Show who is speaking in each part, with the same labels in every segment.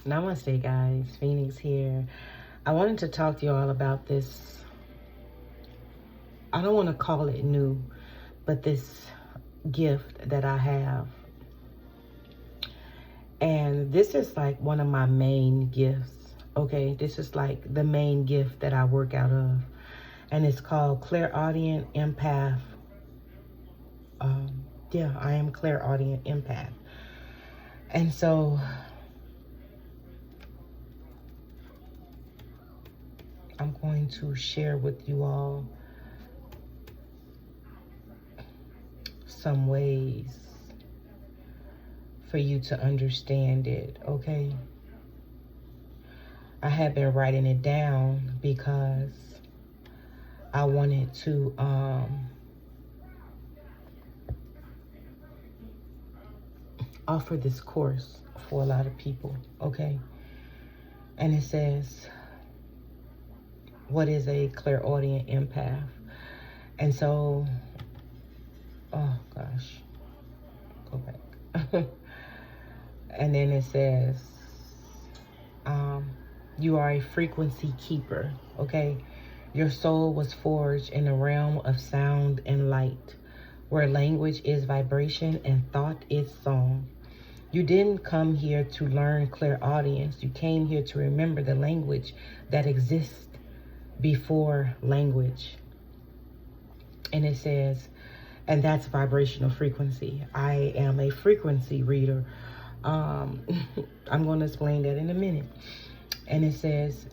Speaker 1: Namaste, guys. Phoenix here. I wanted to talk to you all about this. I don't want to call it new, but this gift that I have. And this is like one of my main gifts. Okay, this is like the main gift that I work out of. And it's called Clairaudient Empath. Yeah, I am Clairaudient Empath. And so I'm going to share with you all some ways for you to understand it, okay? I have been writing it down because I wanted to offer this course for a lot of people, okay? And it says, what is a clairaudient empath? And so, oh gosh, go back. And then it says, you are a frequency keeper, okay? Your soul was forged in the realm of sound and light, where language is vibration and thought is song. You didn't come here to learn clairaudience. You came here to remember the language that exists before language. And it says, and that's vibrational frequency. I am a frequency reader. I'm going to explain that in a minute. And it says,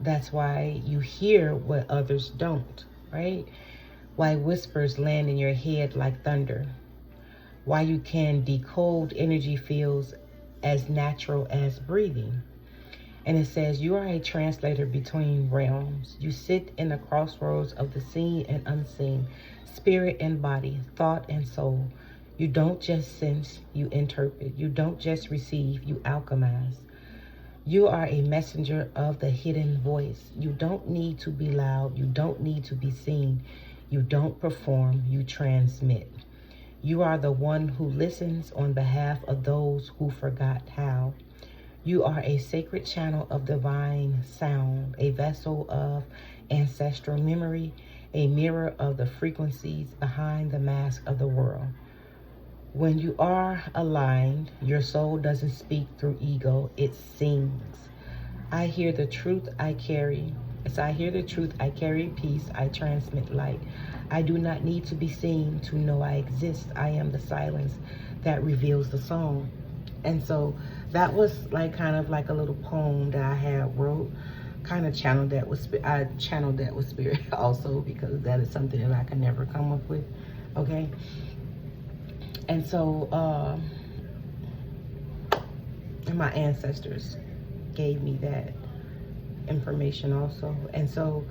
Speaker 1: that's why you hear what others don't, right? Why whispers land in your head like thunder. Why you can decode energy fields as natural as breathing. And it says, you are a translator between realms. You sit in the crossroads of the seen and unseen, spirit and body, thought and soul. You don't just sense, you interpret. You don't just receive, you alchemize. You are a messenger of the hidden voice. You don't need to be loud. You don't need to be seen. You don't perform, you transmit. You are the one who listens on behalf of those who forgot how. You are a sacred channel of divine sound, a vessel of ancestral memory, a mirror of the frequencies behind the mask of the world. When you are aligned, your soul doesn't speak through ego, it sings. I hear the truth I carry. As I hear the truth, I carry peace, I transmit light. I do not need to be seen to know I exist. I am the silence that reveals the song. And so that was like kind of like a little poem that I had wrote, kind of channeled that with, I channeled that with spirit also, because that is something that I can never come up with, okay? And so, and my ancestors gave me that information also. And so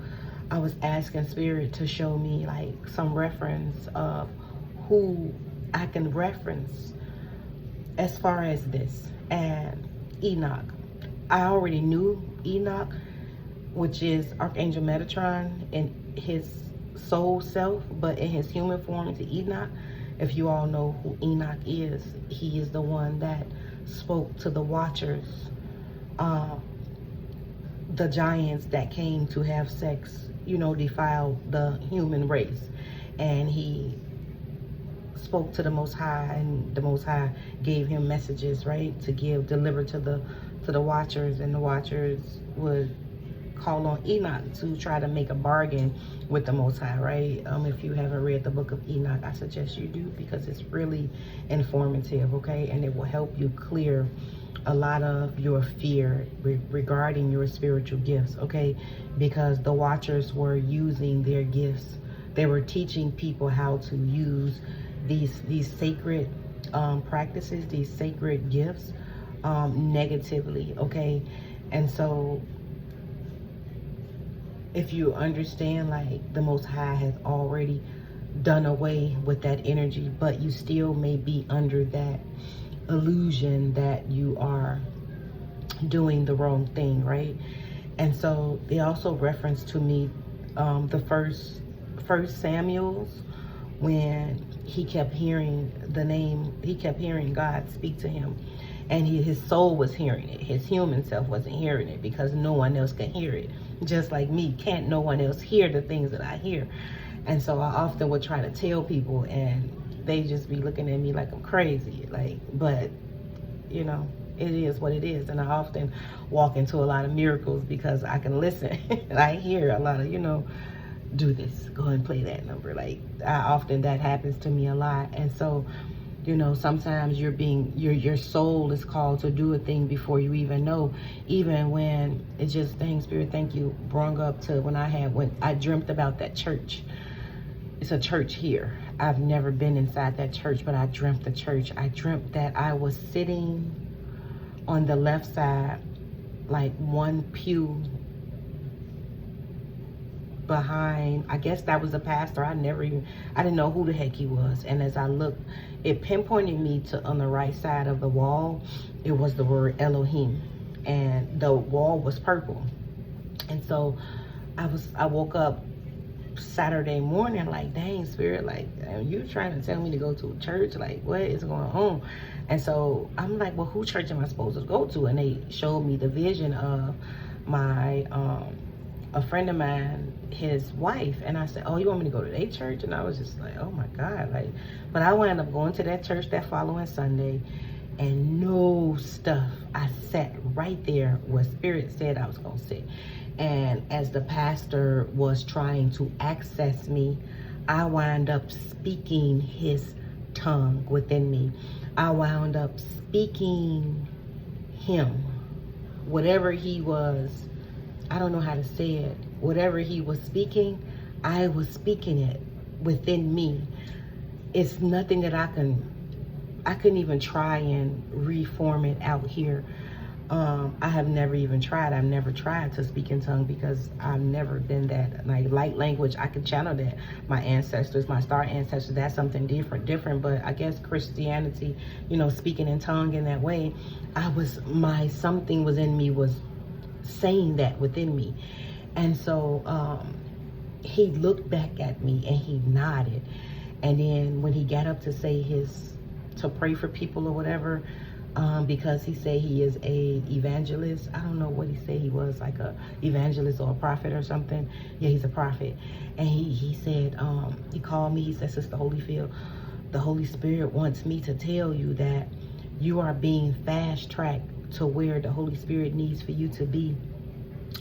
Speaker 1: I was asking spirit to show me like some reference of who I can reference as far as this. And Enoch, I already knew Enoch, which is Archangel Metatron in his soul self, but in his human form is Enoch. If you all know who Enoch is, he is the one that spoke to the Watchers, the giants that came to have sex, you know, defile the human race. And he spoke to the Most High, and the Most High gave him messages, right, to deliver to the Watchers, and the Watchers would call on Enoch to try to make a bargain with the Most High, right? If you haven't read the book of Enoch, I suggest you do, because it's really informative, okay? And it will help you clear a lot of your fear regarding your spiritual gifts, okay? Because the Watchers were using their gifts. They were teaching people how to use these sacred practices, these sacred gifts, negatively, okay? And so if you understand, like, the Most High has already done away with that energy, but you still may be under that illusion that you are doing the wrong thing, right? And so they also reference to me the first Samuel's, when he kept hearing the name, he kept hearing God speak to him. And his soul was hearing it. His human self wasn't hearing it because no one else can hear it. Just like me, can't no one else hear the things that I hear. And so I often would try to tell people, and they just be looking at me like I'm crazy. Like, but, you know, it is what it is. And I often walk into a lot of miracles because I can listen. And I hear a lot of, you know, do this, go and play that number. Like, that happens to me a lot. And so, you know, sometimes your soul is called to do a thing before you even know. Even when it just, dang, Spirit, thank you, brung up to when I dreamt about that church. It's a church here. I've never been inside that church, but I dreamt the church. I dreamt that I was sitting on the left side, like one pew behind, I guess that was a pastor. I didn't know who the heck he was. And as I looked, it pinpointed me to on the right side of the wall, it was the word Elohim, and the wall was purple. And so I woke up Saturday morning like, dang, Spirit, like, you trying to tell me to go to a church? Like, what is going on? And so I'm like, well, who church am I supposed to go to? And they showed me the vision of my a friend of mine, his wife. And I said, oh, you want me to go to their church? And I was just like, oh my God. Like, but I wound up going to that church that following Sunday, and no stuff. I sat right there where Spirit said I was going to sit. And as the pastor was trying to access me, I wound up speaking his tongue within me. I wound up speaking him. Whatever he was, I don't know how to say it. Whatever he was speaking, I was speaking it within me. It's nothing that I couldn't even try and reform it out here. I have never even tried. I've never tried to speak in tongue because I've never been that, like, light language. I can channel that. My ancestors, my star ancestors, that's something different. But I guess Christianity, you know, speaking in tongue in that way, something was in me was saying that within me. And so he looked back at me and he nodded. And then when he got up to say to pray for people or whatever, because he said he is a evangelist. I don't know what he said he was, like a evangelist or a prophet or something. Yeah, he's a prophet. And he said, he called me, he said, Sister Holyfield, the Holy Spirit wants me to tell you that you are being fast-tracked to where the Holy Spirit needs for you to be.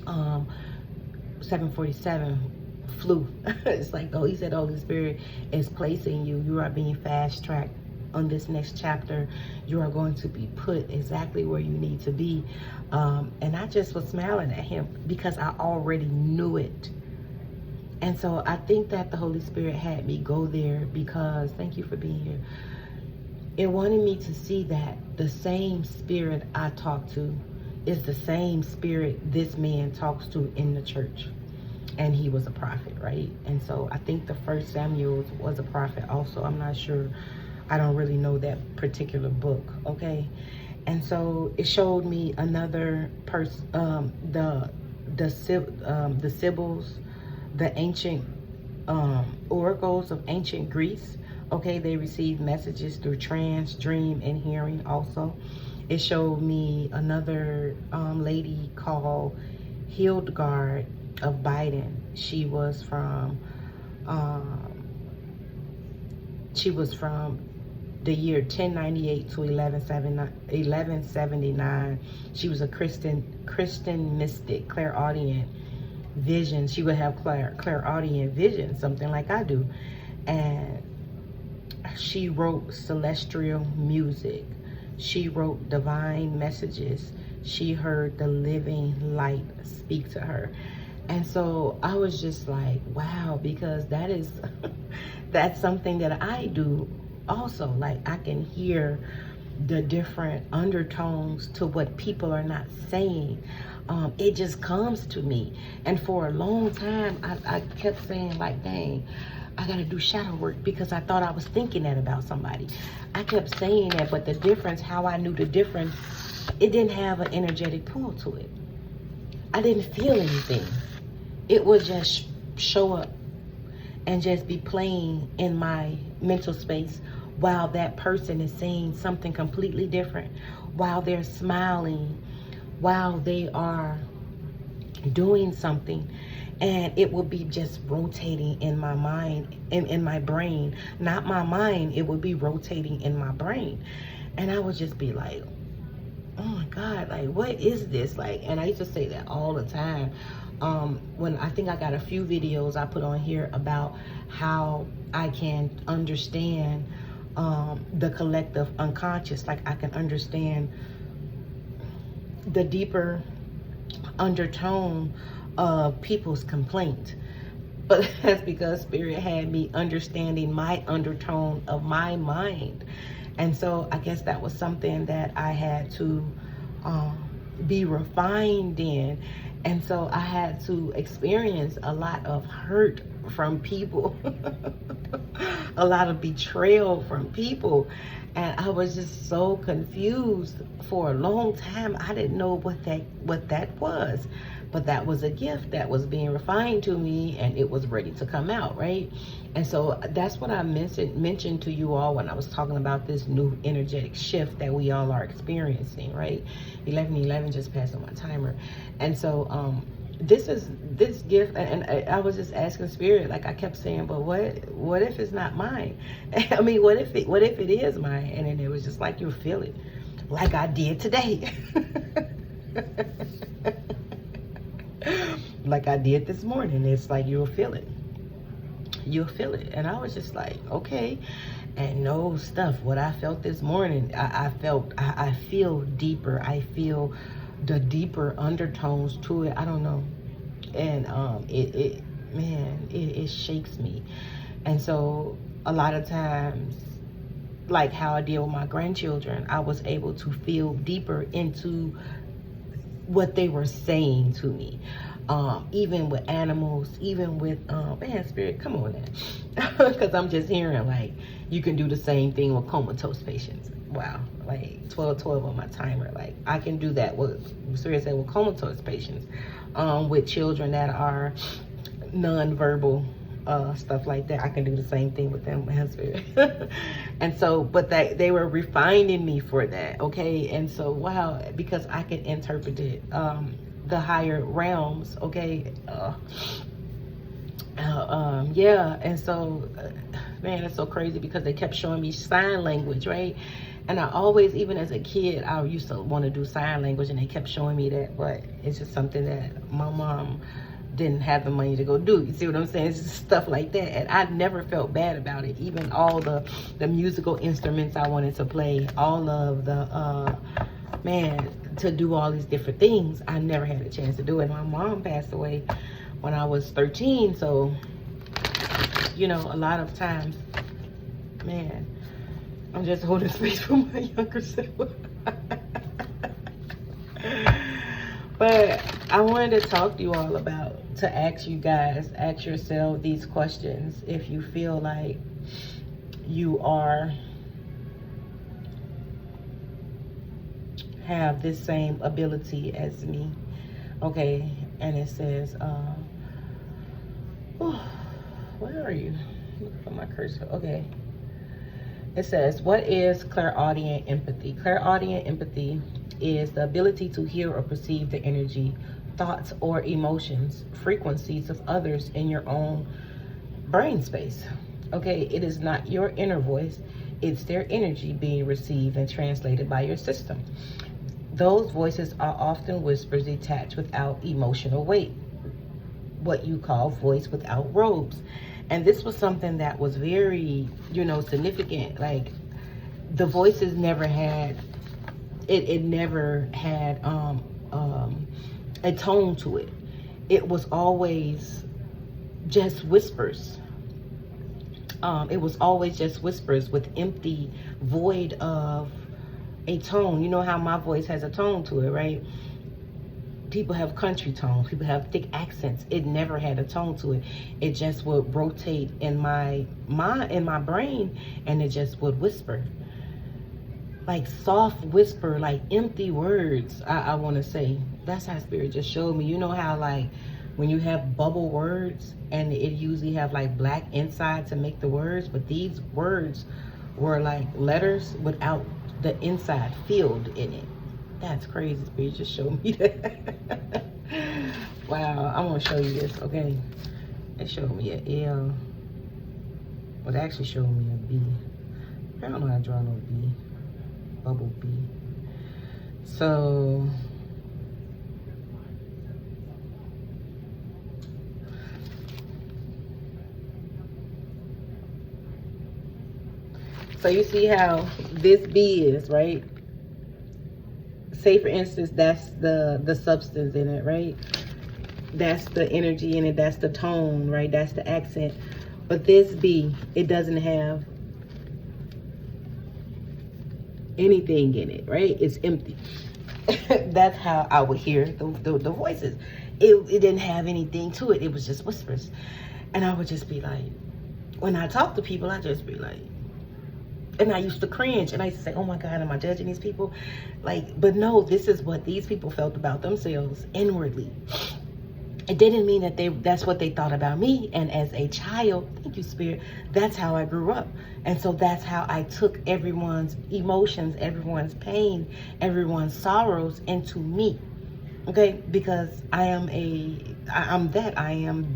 Speaker 1: 747 flew. It's like, he said, the Holy Spirit is placing you. You are being fast-tracked on this next chapter. You are going to be put exactly where you need to be. And I just was smiling at him because I already knew it. And so I think that the Holy Spirit had me go there because, thank you for being here, it wanted me to see that the same spirit I talk to is the same spirit this man talks to in the church. And he was a prophet, right? And so I think the first Samuel was a prophet also. I'm not sure. I don't really know that particular book, okay? And so it showed me another person, the Sibyls, the ancient oracles of ancient Greece. Okay, they received messages through trance, dream, and hearing also. It showed me another lady called Hildegard of Biden. She was from the year 1098 to 1179. She was a Christian mystic, clairaudient vision. She would have clairaudient vision, something like I do. And she wrote celestial music. She wrote divine messages. She heard the living light speak to her. And so I was just like, wow, because that's something that I do also. Like, I can hear the different undertones to what people are not saying. It just comes to me. And for a long time, I kept saying, like, dang, I gotta do shadow work because I thought I was thinking that about somebody. I kept saying that, but the difference, how I knew the difference, it didn't have an energetic pull to it. I didn't feel anything. It would just show up and just be playing in my mental space while that person is saying something completely different. while they're smiling, while they are doing something, and it will be just rotating in my mind, in my brain, not my mind, it would be rotating in my brain. And I would just be like, oh my God, like, what is this? Like, and I used to say that all the time. When I think I got a few videos I put on here about how I can understand the collective unconscious. Like, I can understand the deeper undertone of people's complaint. But that's because Spirit had me understanding my undertone of my mind. And so I guess that was something that I had to be refined in. And so I had to experience a lot of hurt from people, a lot of betrayal from people. And I was just so confused for a long time. I didn't know what that was. But that was a gift that was being refined to me, and it was ready to come out, right? And so that's what I mentioned to you all when I was talking about this new energetic shift that we all are experiencing, right? 11:11 just passed on my timer. And so this gift, and I was just asking Spirit, like I kept saying, but what if it's not mine? I mean, what if it is mine? And then it was just like, you'll feel it, like I did today. Like I did this morning. It's like, you'll feel it. You'll feel it. And I was just like, okay. And no stuff. What I felt this morning, I feel deeper. I feel the deeper undertones to it. I don't know. And it shakes me. And so a lot of times, like how I deal with my grandchildren, I was able to feel deeper into what they were saying to me. Even with animals, even with, man, Spirit, come on now. Because I'm just hearing, like, you can do the same thing with comatose patients. Wow, like 12 on my timer. Like, I can do that with, Spirit said, with comatose patients. With children that are non-verbal, stuff like that, I can do the same thing with them, man, Spirit. And so, but they were refining me for that, okay? And so, wow, because I can interpret it, the higher realms, okay? Yeah, and so, man, it's so crazy because they kept showing me sign language, right? And I always, even as a kid, I used to want to do sign language, and they kept showing me that, but it's just something that my mom didn't have the money to go do. You see what I'm saying? It's just stuff like that. And I never felt bad about it. Even all the musical instruments I wanted to play, all of the, man, to do all these different things, I never had a chance to do it. My mom passed away when I was 13. So, you know, a lot of times, man, I'm just holding space for my younger self. But I wanted to talk to you all about, to ask you guys, ask yourself these questions. If you feel like you have this same ability as me, okay? And it says, where are you? Look for my cursor, okay. It says, what is clairaudient empathy? Clairaudient empathy is the ability to hear or perceive the energy, thoughts, or emotions, frequencies of others in your own brain space. Okay, it is not your inner voice, it's their energy being received and translated by your system. Those voices are often whispers detached without emotional weight, what you call voice without robes. And this was something that was very, you know, significant. Like, the voices never had, it never had a tone to it. It was always just whispers. It was always just whispers with empty void of a tone. You know how my voice has a tone to it, right? People have country tones, people have thick accents. It never had a tone to it. It just would rotate in my brain, and it just would whisper. Like soft whisper, like empty words, I want to say. That's how Spirit just showed me. You know how, like, when you have bubble words, and it usually have like black inside to make the words, but these words were like letters without the inside field in it. That's crazy. Spirit just showed me that. Wow, I'm gonna show you this, okay? It showed me an L. Well, it actually showed me a B. I don't know how to draw no B. Bubble B. So you see how this B is, right? Say for instance, that's the substance in it, right? That's the energy in it, that's the tone, right? That's the accent. But this B, it doesn't have anything in it, right? It's empty. That's how I would hear the voices. It didn't have anything to it. It was just whispers. And I would just be like, when I talk to people, I just be like, and I used to cringe, and I used to say, oh my God, am I judging these people? Like, but no, this is what these people felt about themselves inwardly. It didn't mean that that's what they thought about me. And as a child, thank you, Spirit, that's how I grew up. And so that's how I took everyone's emotions, everyone's pain, everyone's sorrows into me. Okay, because I am that I am.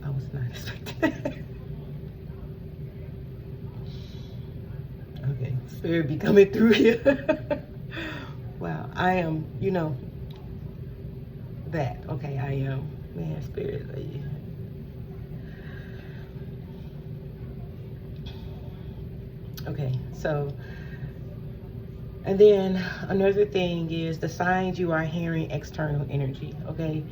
Speaker 1: I was not expecting that. Okay, Spirit be coming through here. Wow, I am, you know, that. Okay, I am. Man, Spirit. Okay, so, and then another thing is the signs you are hearing external energy, okay?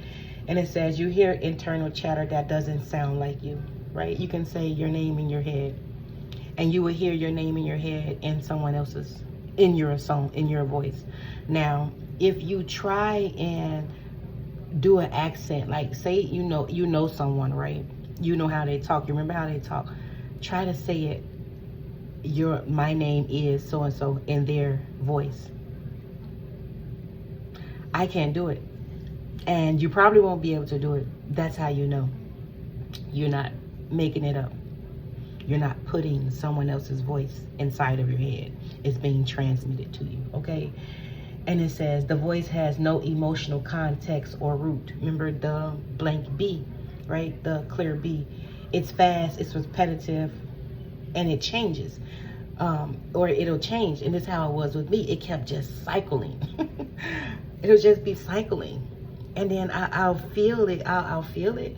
Speaker 1: And it says you hear internal chatter that doesn't sound like you, right? You can say your name in your head, and you will hear your name in your head in someone else's, in your song, in your voice. Now, if you try and do an accent, like say you know someone, right? You know how they talk, you remember how they talk. Try to say it, my name is so and so, in their voice. I can't do it, and you probably won't be able to do it. That's how you know you're not making it up. You're not putting someone else's voice inside of your head. It's being transmitted to you, okay? And it says the voice has no emotional context or root. Remember the blank B, right? The clear B. It's fast, it's repetitive, and it changes. Or it'll change. And this is how it was with me. It kept just cycling. It'll just be cycling. And then I'll feel it. I'll feel it.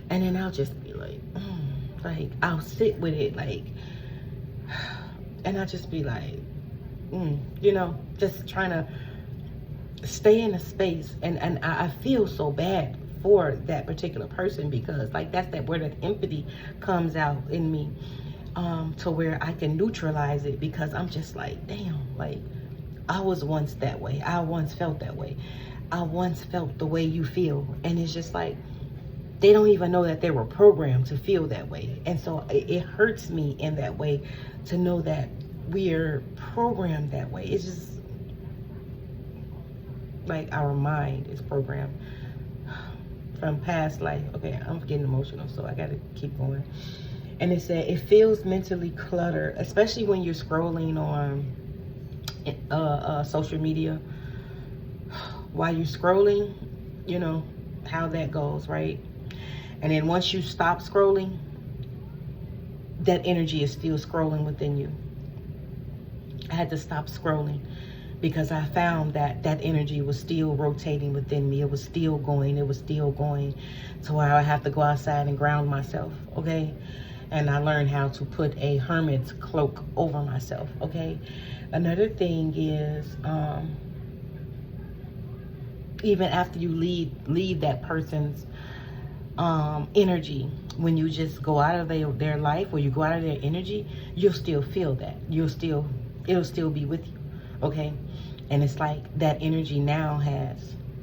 Speaker 1: And then I'll just be like, like I'll sit with it, like, and I'll just be like, you know, just trying to stay in a space. And I feel so bad for that particular person, because like that's where that empathy comes out in me, to where I can neutralize it, because I'm just like, damn, like I was once that way. I once felt that way. I once felt the way you feel. And it's just like, they don't even know that they were programmed to feel that way. And so it hurts me in that way to know that we're programmed that way. It's just like our mind is programmed from past life. Okay, I'm getting emotional, so I gotta keep going. And it said it feels mentally cluttered, especially when you're scrolling on social media. While you're scrolling, you know how that goes, right? And then once you stop scrolling, that energy is still scrolling within you. I had to stop scrolling because I found that that energy was still rotating within me. It was still going to where I have to go outside and ground myself, okay? And I learned how to put a hermit's cloak over myself, okay? Another thing is, even after you leave that person's energy, when you just go out of their life, or you go out of their energy, you'll still feel that. It'll still be with you, okay? And it's like that energy now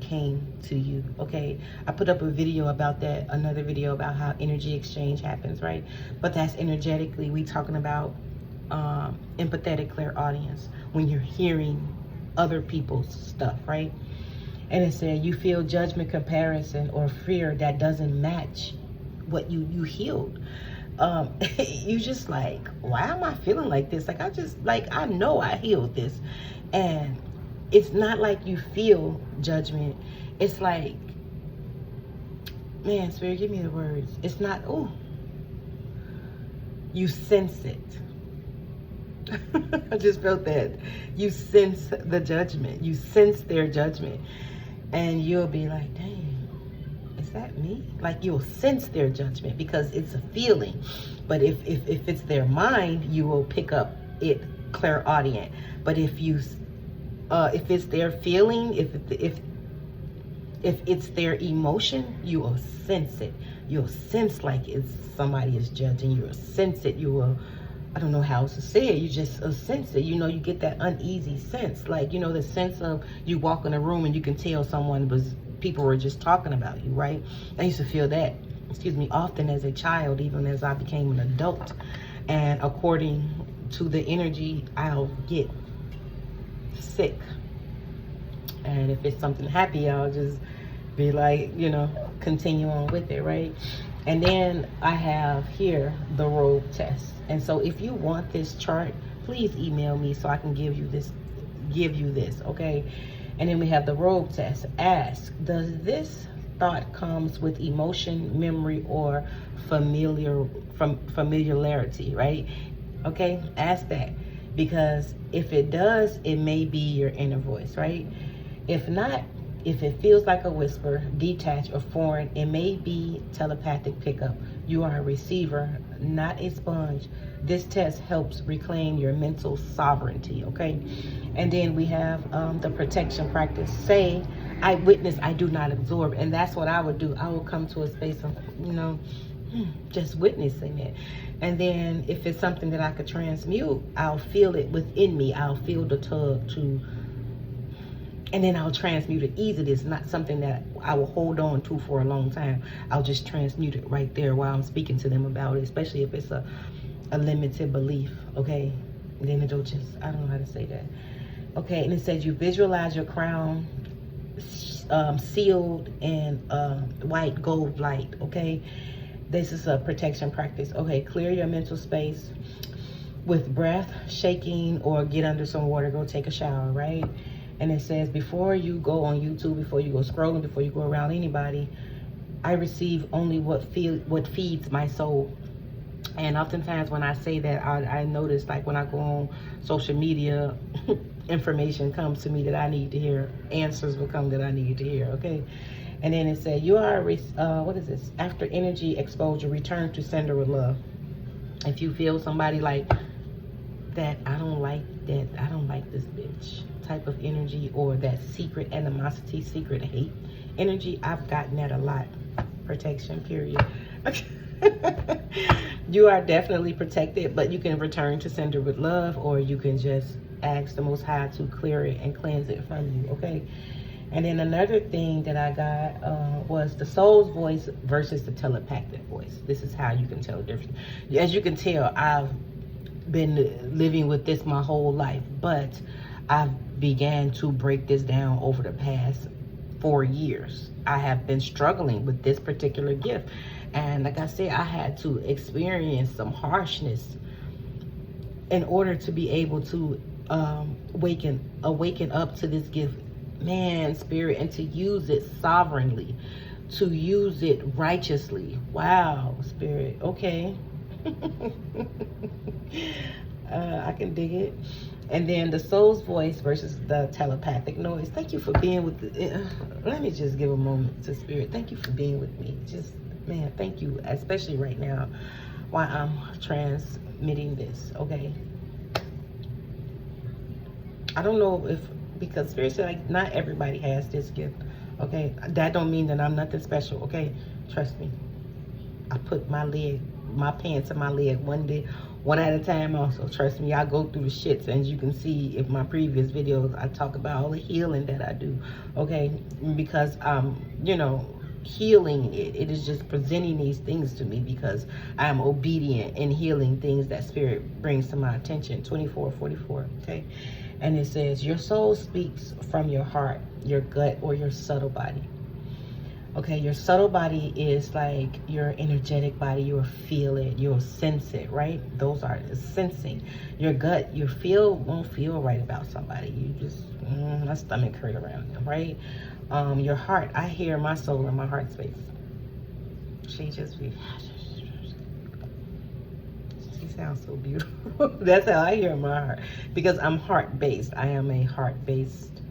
Speaker 1: came to you, okay? I put up a video about that, another video about how energy exchange happens, right? But that's energetically, we talking about empathetic clairaudience, when you're hearing other people's stuff, right? And it said you feel judgment, comparison, or fear that doesn't match what you healed. You just like, why am I feeling like this? Like, I know I healed this. And it's not like you feel judgment. It's like, man, Spirit, give me the words. It's not, oh, you sense it. I just felt that. You sense the judgment. You sense their judgment. And you'll be like, dang, is that me? Like, you'll sense their judgment because it's a feeling. But if it's their mind, you will pick up it clairaudient. But if it's their feeling, if it's their emotion, you will sense it. You'll sense like it's somebody is judging. You'll sense it. You will, I don't know how else to say it. You just sense it. You know, you get that uneasy sense. Like, you know, the sense of you walk in a room and you can tell people were just talking about you, right? I used to feel that, often as a child, even as I became an adult. And according to the energy, I'll get sick. And if it's something happy, I'll just be like, you know, continue on with it, right? And then I have here the robe test. And so if you want this chart, please email me so I can give you this, okay? And then we have the robe test. Ask, does this thought comes with emotion, memory, or familiarity, right? Okay, ask that. Because if it does, it may be your inner voice, right? If not, if it feels like a whisper, detached or foreign, it may be telepathic pickup. You are a receiver, not a sponge. This test helps reclaim your mental sovereignty, okay? And then we have the protection practice. Say, I witness, I do not absorb. And that's what I would do. I would come to a space of, you know, just witnessing it. And then if it's something that I could transmute, I'll feel it within me. I'll feel the tug to, and then I'll transmute it easily. It's not something that I will hold on to for a long time. I'll just transmute it right there while I'm speaking to them about it, especially if it's a limited belief, okay? And then it'll just, I don't know how to say that. Okay, and it says you visualize your crown sealed in white gold light, okay? This is a protection practice. Okay, clear your mental space with breath, shaking, or get under some water, go take a shower, right? And it says, before you go on YouTube, before you go scrolling, before you go around anybody, I receive only what feeds my soul. And oftentimes when I say that, I notice, like, when I go on social media, information comes to me that I need to hear. Answers will come that I need to hear, okay? And then it said, you are, what is this? After energy exposure, return to sender with love. If you feel somebody like that, I don't like this bitch type of energy, or that secret animosity, secret hate energy, I've gotten that a lot. Protection, period. You are definitely protected, but you can return to sender with love, or you can just ask the Most High to clear it and cleanse it from you, okay? And then another thing that I got was the soul's voice versus the telepathic voice. This is how you can tell the difference. As you can tell, I've been living with this my whole life, but I've began to break this down over the past 4 years. I have been struggling with this particular gift. And like I said, I had to experience some harshness in order to be able to awaken up to this gift, man, spirit, and to use it sovereignly, to use it righteously. Wow, spirit, okay. I can dig it. And then the soul's voice versus the telepathic noise. Thank you for being with let me just give a moment to spirit. Thank you for being with me. Just, man, thank you, especially right now while I'm transmitting this, okay? I don't know if, because spirit said, like, not everybody has this gift, okay? That don't mean that I'm nothing special, okay? Trust me. I put my pants in my leg one at a time also. Trust me, I go through the shits. And you can see in my previous videos, I talk about all the healing that I do, okay? Because, you know, healing it is just presenting these things to me because I am obedient in healing things that spirit brings to my attention. 2444, okay? And it says, your soul speaks from your heart, your gut, or your subtle body. Okay, your subtle body is like your energetic body. You'll feel it. You'll sense it, right? Those are the sensing. Your gut, you won't feel right about somebody. You just, my stomach hurt around them, right? Your heart, I hear my soul in my heart space. She sounds so beautiful. That's how I hear my heart. Because I'm heart-based. I am a heart-based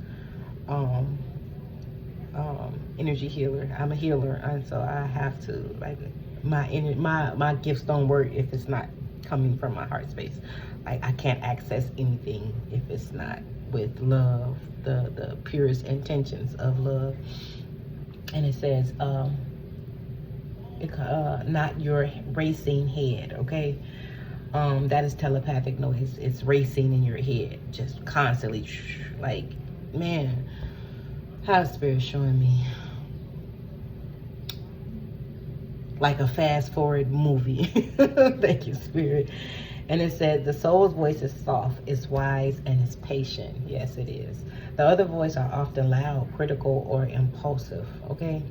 Speaker 1: energy healer. I'm a healer, and so I have to, like, my gifts don't work if it's not coming from my heart space. Like, I can't access anything if it's not with love, the purest intentions of love. And it says, not your racing head, okay? That is telepathic noise. It's racing in your head, just constantly, like, man, how Spirit's showing me like a fast forward movie. Thank you, Spirit. And it said the soul's voice is soft, it's wise, and it's patient. Yes, it is. The other voice are often loud, critical, or impulsive, okay?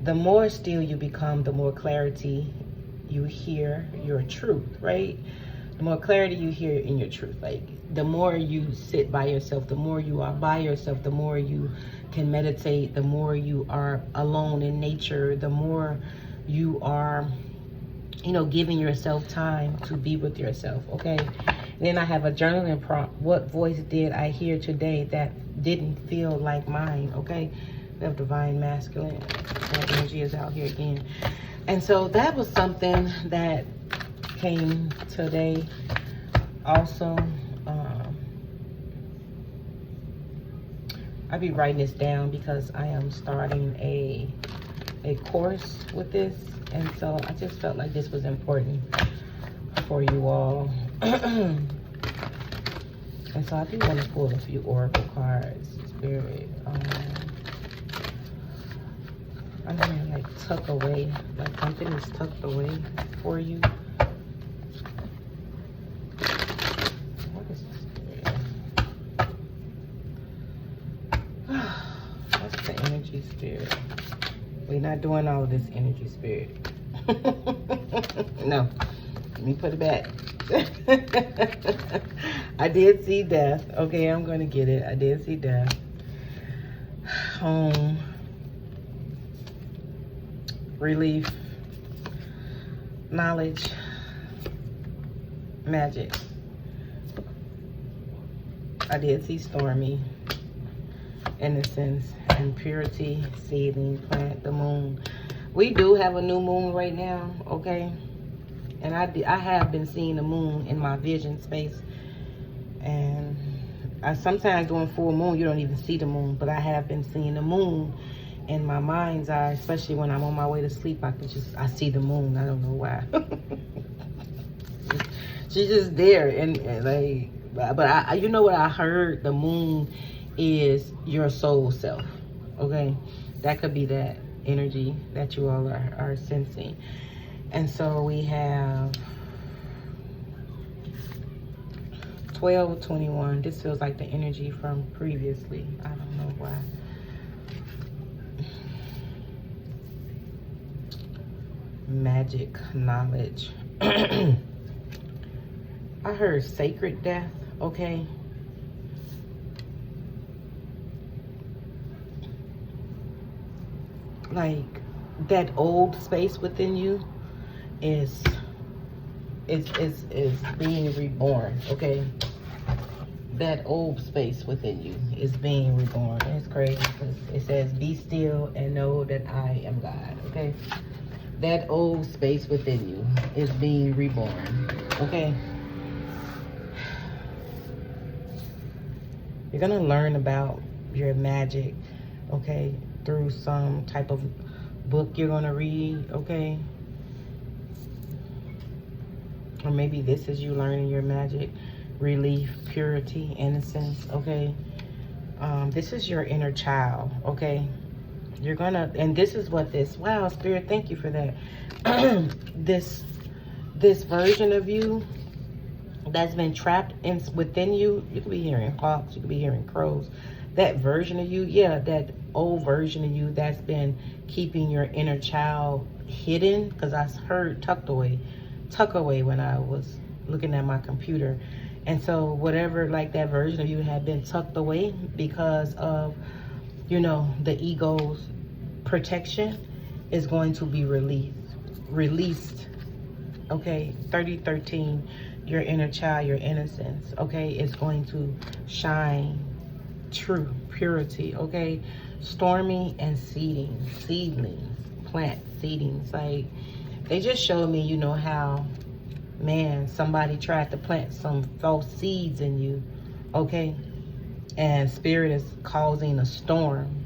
Speaker 1: The more still you become, the more clarity you hear your truth, right? The more clarity you hear in your truth. Like, the more you sit by yourself, the more you are by yourself, the more you can meditate, the more you are alone in nature, the more you are, you know, giving yourself time to be with yourself, okay? Then I have a journaling prompt. What voice did I hear today that didn't feel like mine, okay? We have divine masculine. That energy is out here again. And so that was something that came today also. I'll be writing this down because I am starting a course with this, and so I just felt like this was important for you all. And so I do want to pull a few oracle cards, Spirit. I'm gonna like tuck away, like something is tucked away for you. What is this? What's the energy, Spirit? We're not doing all of this energy, Spirit. No, let me put it back. I did see death. Okay, I'm gonna get it. I did see death. Home. Relief, knowledge, magic. I did see stormy, innocence, and purity, seeding, plant, the moon. We do have a new moon right now, okay? And I have been seeing the moon in my vision space. And I sometimes during full moon, you don't even see the moon, but I have been seeing the moon in my mind's eye, especially when I'm on my way to sleep. I see the moon. I don't know why. She's just there, and like, but you know what I heard? The moon is your soul self. Okay, that could be that energy that you all are sensing. And so we have 1221. This feels like the energy from previously. I don't know why. Magic, knowledge. I heard sacred death, okay? Like, that old space within you is being reborn, okay? That old space within you is being reborn. It's crazy because it says, be still and know that I am God, okay? That old space within you is being reborn, okay? You're gonna learn about your magic, okay, through some type of book you're gonna read, okay? Or maybe this is you learning your magic. Relief, purity, innocence, okay? This is your inner child, okay? You're gonna, and this is what this, wow, Spirit, thank you for that. This version of you that's been trapped within you, you could be hearing hawks, you could be hearing crows. that version of you, yeah, that old version of you that's been keeping your inner child hidden, because I heard tuck away when I was looking at my computer. And so whatever, like, that version of you had been tucked away because of, you know, the ego's protection, is going to be released. Okay, 3013, your inner child, your innocence, okay, is going to shine true purity. Okay, stormy and seedlings, plant seedings. Like, they just showed me, you know, how, man, somebody tried to plant some false seeds in you. Okay, and spirit is causing a storm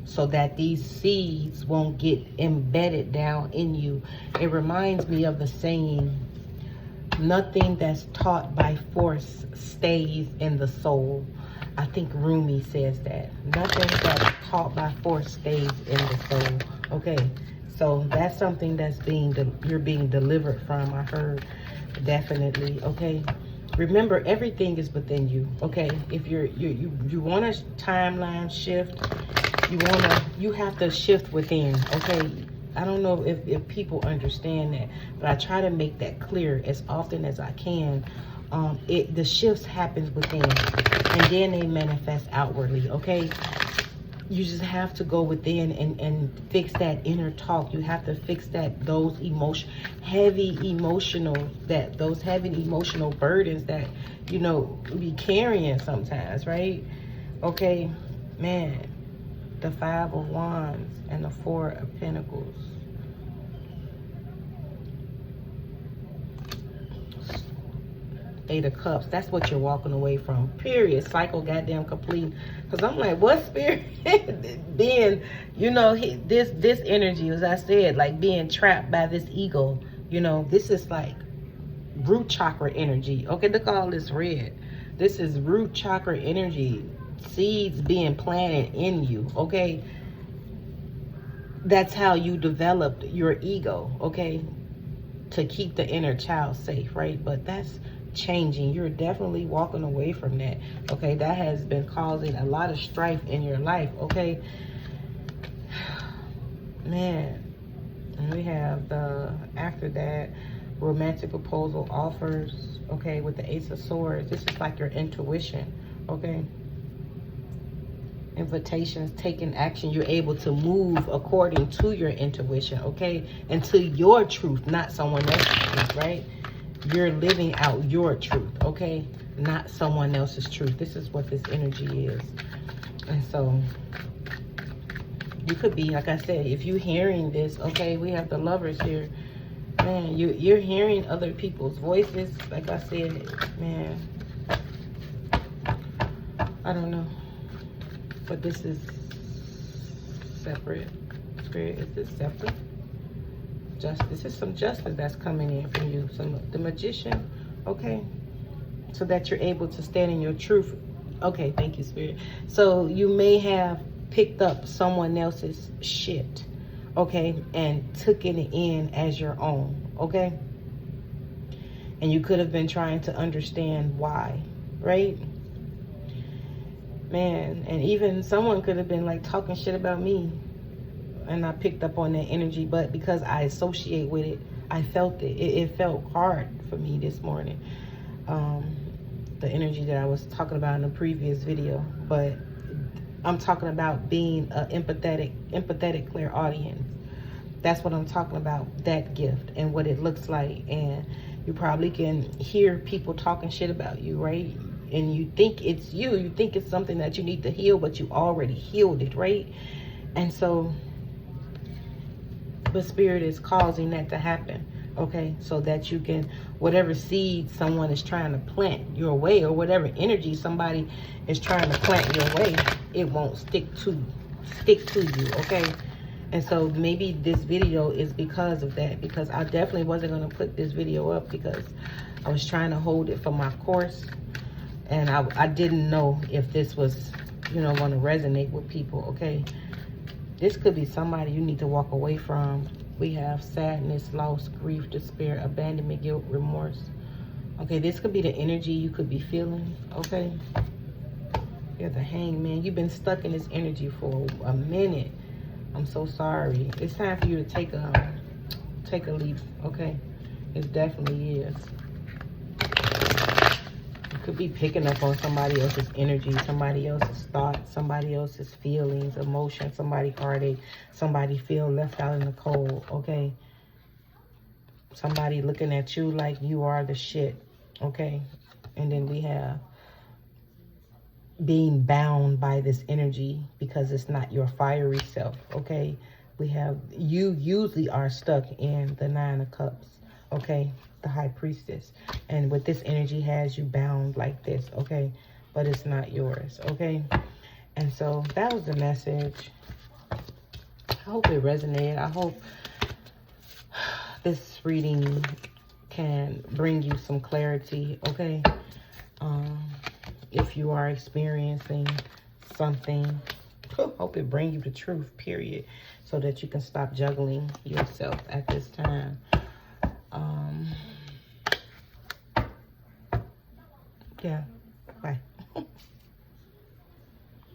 Speaker 1: so that these seeds won't get embedded down in you. It reminds me of the saying, nothing that's taught by force stays in the soul. I think Rumi says that. Nothing that's taught by force stays in the soul. Okay, so that's something that's you're being delivered from, I heard, definitely. Okay, remember, everything is within you. Okay, if you want a timeline shift, you have to shift within. Okay, I don't know if people understand that, but I try to make that clear as often as I can. The shifts happens within, and then they manifest outwardly. Okay, you just have to go within and fix that inner talk. You have to fix those heavy emotional burdens that, you know, be carrying sometimes, right? Okay, man, the 5 of Wands and the 4 of Pentacles. Eight of Cups. That's what you're walking away from. Period. Cycle goddamn complete. Because I'm like, what, spirit? Being, you know, this energy, as I said, like being trapped by this ego. You know, this is like root chakra energy. Okay, look at all this red. This is root chakra energy. Seeds being planted in you. Okay, that's how you developed your ego. Okay, to keep the inner child safe, right? But that's changing. You're definitely walking away from that. Okay, that has been causing a lot of strife in your life. Okay, man. And we have after that, romantic proposal offers. Okay, with the Ace of Swords. This is like your intuition. Okay, invitations, taking action. You're able to move according to your intuition. Okay, and to your truth, not someone else's truth, right? You're living out your truth, okay? Not someone else's truth. This is what this energy is. And so, you could be, like I said, if you're hearing this, okay, we have the Lovers here. Man, you're hearing other people's voices. Like I said, man, I don't know. But this is separate. Spirit, is this separate? Justice is some justice that's coming in from you. The Magician, okay, so that you're able to stand in your truth. Okay, thank you, Spirit. So you may have picked up someone else's shit, okay, and taken it in as your own, okay, and you could have been trying to understand why, right? Man, and even someone could have been like talking shit about me, and I picked up on that energy, but because I associate with it, I felt it. It felt hard for me this morning. The energy that I was talking about in the previous video, but I'm talking about being an empathetic clairaudience. That's what I'm talking about, that gift and what it looks like. And you probably can hear people talking shit about you, right? And you think it's you think it's something that you need to heal, but you already healed it, right? And so, but Spirit is causing that to happen, okay? So that you can, whatever seed someone is trying to plant your way, or whatever energy somebody is trying to plant your way, it won't stick to you, okay? And so maybe this video is because of that, because I definitely wasn't going to put this video up because I was trying to hold it for my course, and I didn't know if this was, you know, going to resonate with people, okay? This could be somebody you need to walk away from. We have sadness, loss, grief, despair, abandonment, guilt, remorse. Okay, this could be the energy you could be feeling, okay? You're the Hangman. You've been stuck in this energy for a minute. I'm so sorry. It's time for you to take a leap, okay? It definitely is. You could be picking up on somebody else's energy, somebody else's thoughts, somebody else's feelings, emotions, somebody's heartache, somebody feel left out in the cold, okay? Somebody looking at you like you are the shit, okay? And then we have being bound by this energy because it's not your fiery self, okay? We have, you usually are stuck in the Nine of Cups, okay? The High Priestess. And what this energy has you bound like this, okay? But it's not yours, okay? And so that was the message. I hope it resonated. I hope this reading can bring you some clarity, okay? If you are experiencing something, hope it brings you the truth, period, so that you can stop juggling yourself at this time. Yeah, bye.